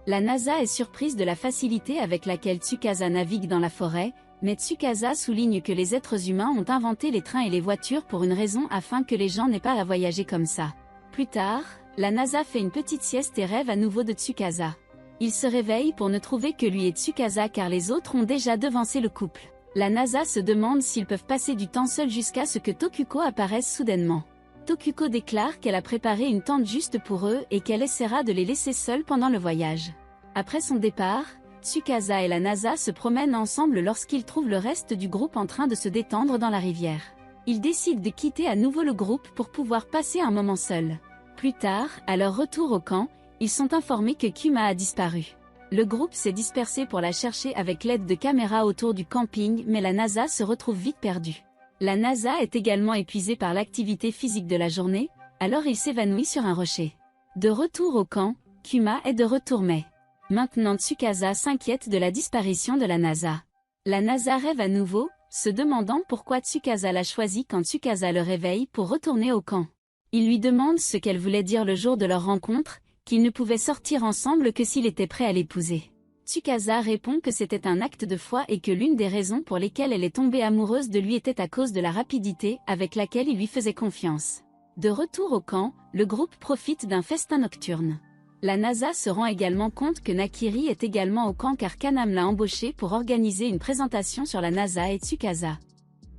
La NASA est surprise de la facilité avec laquelle Tsukasa navigue dans la forêt, mais Tsukasa souligne que les êtres humains ont inventé les trains et les voitures pour une raison afin que les gens n'aient pas à voyager comme ça. Plus tard, la NASA fait une petite sieste et rêve à nouveau de Tsukasa. Il se réveille pour ne trouver que lui et Tsukasa car les autres ont déjà devancé le couple. La NASA se demande s'ils peuvent passer du temps seuls jusqu'à ce que Tokuko apparaisse soudainement. Tokuko déclare qu'elle a préparé une tente juste pour eux et qu'elle essaiera de les laisser seuls pendant le voyage. Après son départ, Tsukasa et la NASA se promènent ensemble lorsqu'ils trouvent le reste du groupe en train de se détendre dans la rivière. Ils décident de quitter à nouveau le groupe pour pouvoir passer un moment seuls. Plus tard, à leur retour au camp, ils sont informés que Kuma a disparu. Le groupe s'est dispersé pour la chercher avec l'aide de caméras autour du camping mais la NASA se retrouve vite perdue. La NASA est également épuisée par l'activité physique de la journée, alors il s'évanouit sur un rocher. De retour au camp, Kuma est de retour mais maintenant Tsukasa s'inquiète de la disparition de la NASA. La NASA rêve à nouveau, se demandant pourquoi Tsukasa l'a choisi quand Tsukasa le réveille pour retourner au camp. Il lui demande ce qu'elle voulait dire le jour de leur rencontre, qu'ils ne pouvaient sortir ensemble que s'il était prêt à l'épouser. Tsukasa répond que c'était un acte de foi et que l'une des raisons pour lesquelles elle est tombée amoureuse de lui était à cause de la rapidité avec laquelle il lui faisait confiance. De retour au camp, le groupe profite d'un festin nocturne. La NASA se rend également compte que Nakiri est également au camp car Kaname l'a embauché pour organiser une présentation sur la NASA et Tsukasa.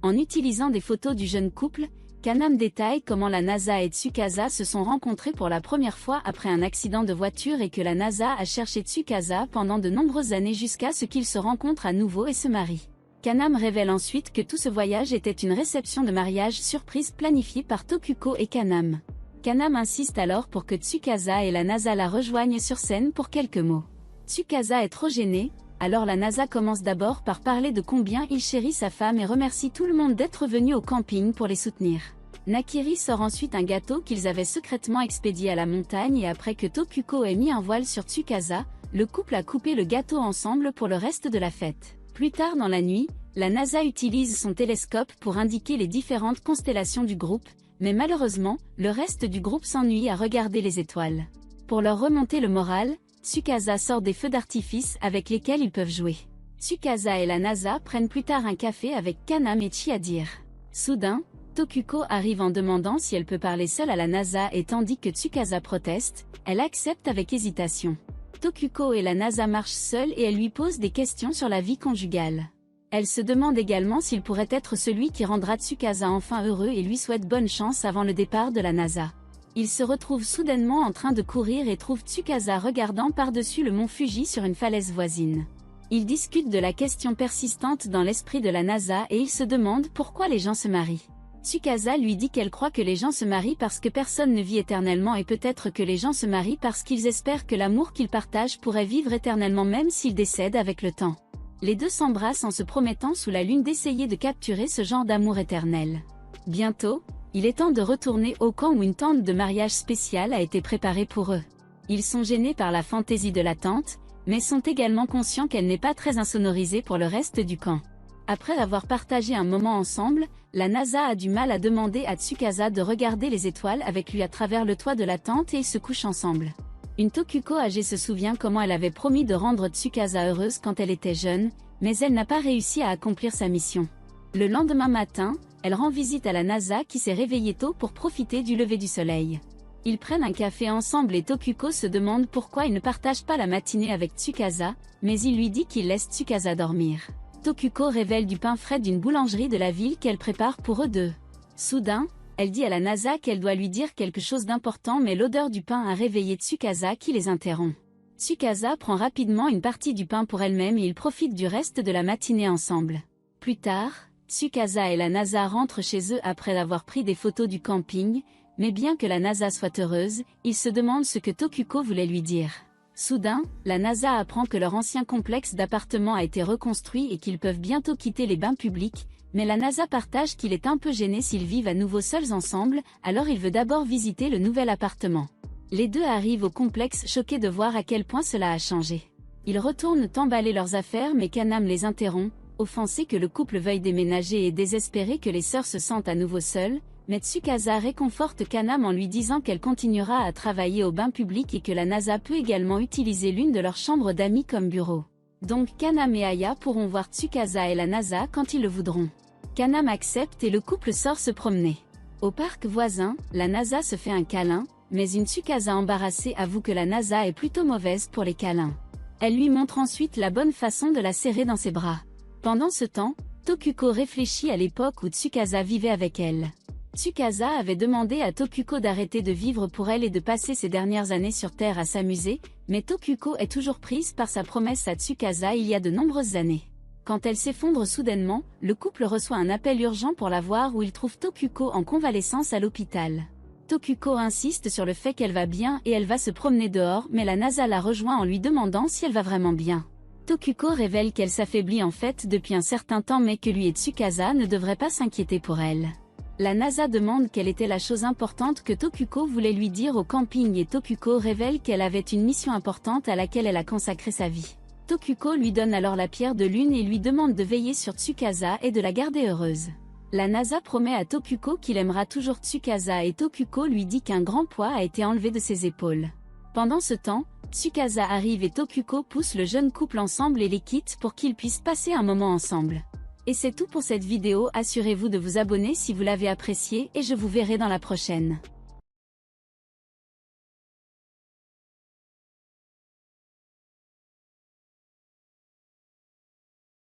En utilisant des photos du jeune couple, Kaname détaille comment la NASA et Tsukasa se sont rencontrés pour la première fois après un accident de voiture et que la NASA a cherché Tsukasa pendant de nombreuses années jusqu'à ce qu'ils se rencontrent à nouveau et se marient. Kaname révèle ensuite que tout ce voyage était une réception de mariage surprise planifiée par Tokuko et Kaname. Kaname insiste alors pour que Tsukasa et la NASA la rejoignent sur scène pour quelques mots. Tsukasa est trop gêné, alors la NASA commence d'abord par parler de combien il chérit sa femme et remercie tout le monde d'être venu au camping pour les soutenir. Nakiri sort ensuite un gâteau qu'ils avaient secrètement expédié à la montagne et après que Tokuko ait mis un voile sur Tsukasa, le couple a coupé le gâteau ensemble pour le reste de la fête. Plus tard dans la nuit, la NASA utilise son télescope pour indiquer les différentes constellations du groupe, mais malheureusement, le reste du groupe s'ennuie à regarder les étoiles. Pour leur remonter le moral, Tsukasa sort des feux d'artifice avec lesquels ils peuvent jouer. Tsukasa et la NASA prennent plus tard un café avec Kaname et Chiadir. Soudain, Tokuko arrive en demandant si elle peut parler seule à la NASA et tandis que Tsukasa proteste, elle accepte avec hésitation. Tokuko et la NASA marchent seuls et elle lui pose des questions sur la vie conjugale. Elle se demande également s'il pourrait être celui qui rendra Tsukasa enfin heureux et lui souhaite bonne chance avant le départ de la NASA. Il se retrouve soudainement en train de courir et trouve Tsukasa regardant par-dessus le mont Fuji sur une falaise voisine. Ils discutent de la question persistante dans l'esprit de la NASA et ils se demandent pourquoi les gens se marient. Tsukasa lui dit qu'elle croit que les gens se marient parce que personne ne vit éternellement et peut-être que les gens se marient parce qu'ils espèrent que l'amour qu'ils partagent pourrait vivre éternellement même s'ils décèdent avec le temps. Les deux s'embrassent en se promettant sous la lune d'essayer de capturer ce genre d'amour éternel. Bientôt, il est temps de retourner au camp où une tente de mariage spéciale a été préparée pour eux. Ils sont gênés par la fantaisie de la tente, mais sont également conscients qu'elle n'est pas très insonorisée pour le reste du camp. Après avoir partagé un moment ensemble, la NASA a du mal à demander à Tsukasa de regarder les étoiles avec lui à travers le toit de la tente et ils se couchent ensemble. Une Tokuko âgée se souvient comment elle avait promis de rendre Tsukasa heureuse quand elle était jeune, mais elle n'a pas réussi à accomplir sa mission. Le lendemain matin, elle rend visite à la NASA qui s'est réveillée tôt pour profiter du lever du soleil. Ils prennent un café ensemble et Tokuko se demande pourquoi il ne partage pas la matinée avec Tsukasa, mais il lui dit qu'il laisse Tsukasa dormir. Tokuko révèle du pain frais d'une boulangerie de la ville qu'elle prépare pour eux deux. Soudain, elle dit à la NASA qu'elle doit lui dire quelque chose d'important mais l'odeur du pain a réveillé Tsukasa qui les interrompt. Tsukasa prend rapidement une partie du pain pour elle-même et ils profitent du reste de la matinée ensemble. Plus tard, Tsukasa et la NASA rentrent chez eux après avoir pris des photos du camping, mais bien que la NASA soit heureuse, ils se demandent ce que Tokuko voulait lui dire. Soudain, la NASA apprend que leur ancien complexe d'appartements a été reconstruit et qu'ils peuvent bientôt quitter les bains publics, mais la NASA partage qu'il est un peu gêné s'ils vivent à nouveau seuls ensemble, alors il veut d'abord visiter le nouvel appartement. Les deux arrivent au complexe choqués de voir à quel point cela a changé. Ils retournent emballer leurs affaires mais Kaname les interrompt, offensé que le couple veuille déménager et désespéré que les sœurs se sentent à nouveau seules, mais Tsukasa réconforte Kaname en lui disant qu'elle continuera à travailler au bain public et que la NASA peut également utiliser l'une de leurs chambres d'amis comme bureau. Donc Kaname et Aya pourront voir Tsukasa et la NASA quand ils le voudront. Kaname accepte et le couple sort se promener. Au parc voisin, la NASA se fait un câlin, mais une Tsukasa embarrassée avoue que la NASA est plutôt mauvaise pour les câlins. Elle lui montre ensuite la bonne façon de la serrer dans ses bras. Pendant ce temps, Tokuko réfléchit à l'époque où Tsukasa vivait avec elle. Tsukasa avait demandé à Tokuko d'arrêter de vivre pour elle et de passer ses dernières années sur Terre à s'amuser, mais Tokuko est toujours prise par sa promesse à Tsukasa il y a de nombreuses années. Quand elle s'effondre soudainement, le couple reçoit un appel urgent pour la voir où il trouve Tokuko en convalescence à l'hôpital. Tokuko insiste sur le fait qu'elle va bien et elle va se promener dehors mais la NASA la rejoint en lui demandant si elle va vraiment bien. Tokuko révèle qu'elle s'affaiblit en fait depuis un certain temps mais que lui et Tsukasa ne devraient pas s'inquiéter pour elle. La NASA demande quelle était la chose importante que Tokuko voulait lui dire au camping et Tokuko révèle qu'elle avait une mission importante à laquelle elle a consacré sa vie. Tokuko lui donne alors la pierre de lune et lui demande de veiller sur Tsukasa et de la garder heureuse. La NASA promet à Tokuko qu'il aimera toujours Tsukasa et Tokuko lui dit qu'un grand poids a été enlevé de ses épaules. Pendant ce temps, Tsukasa arrive et Tokuko pousse le jeune couple ensemble et les quitte pour qu'ils puissent passer un moment ensemble. Et c'est tout pour cette vidéo, assurez-vous de vous abonner si vous l'avez appréciée et je vous verrai dans la prochaine.